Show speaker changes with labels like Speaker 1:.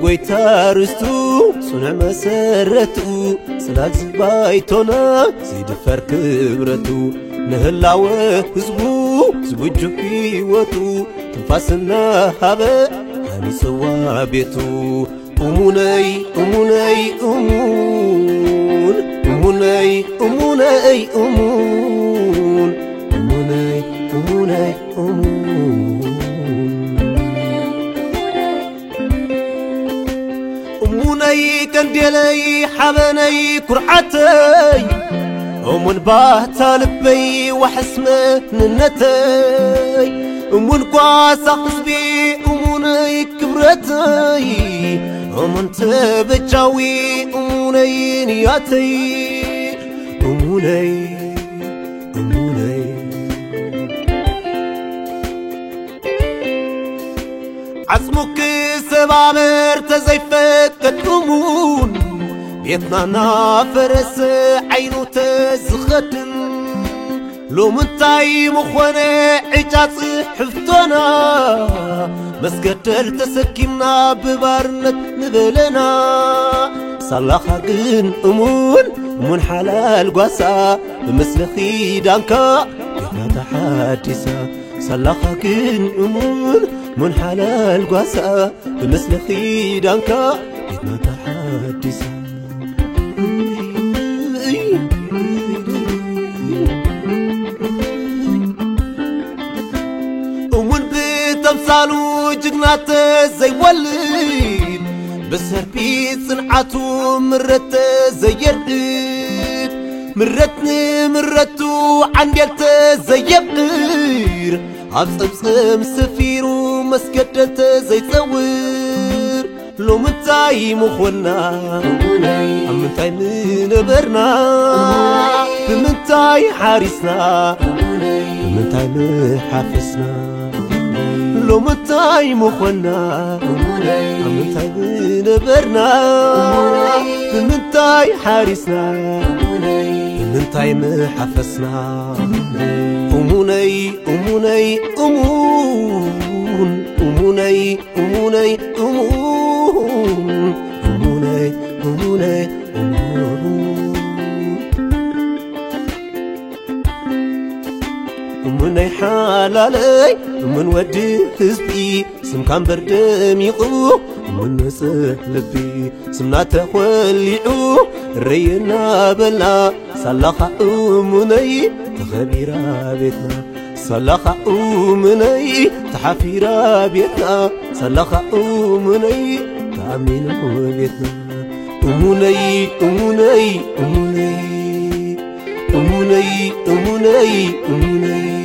Speaker 1: نقويتا رستو صنع مسرتو سلاك زبايتونا زيد فرق برتو نهلاوه زبو زبجو بيوتو تنفاسنا هابا هاني سوا بيتو أموني أموني أمون أموني أموني أمون أموني أموني أمون أموني كنديلي حبني كرعتي أمون باهتا لبي وحسمة ننتي أمون قاسا قصبي أموني كبرتي أمون تبجاوي أموني نياتي أموني أموني عصمك سبابر تزيفك أمون بيتنا نافرس عينو تزخدن لو منتاي مخوانا عجاز حفتنا مسكتر تسكينا ببارنت نبلنا صلاحا قن أمون حلال قواسا بمثل خيدانكا كنا تحادثا صلاحا قن أمون حلال قواسا بمثل خيدانكا كنا تحادثا تمثالو جنات زي ولد بسهر بيت صنعاتو مرت زي يرد مرتني مرتو عنديلت زي يبقر عبصبصم سفيرو مسكدت زي تصور لو منتاي مخونا أمنتاي منبرنا بمنتاي حارسنا بمنتاي محافظنا لو منتاي مخونا منتاي نبرنا منتاي حارسنا منتاي محفظنا أموني أموني أمون أموني أموني أمون أموني أموني أمون أموني حلالي من ودي حزبي سم كان بردم يقو من نسح لبي سمنا تخوليعو رينا بلا صلخا أموني تخبيرا بيتنا صلخا أموني تحفيرا بيتنا صلخا أموني تأمين بيتنا أموني أموني أموني أموني أموني أموني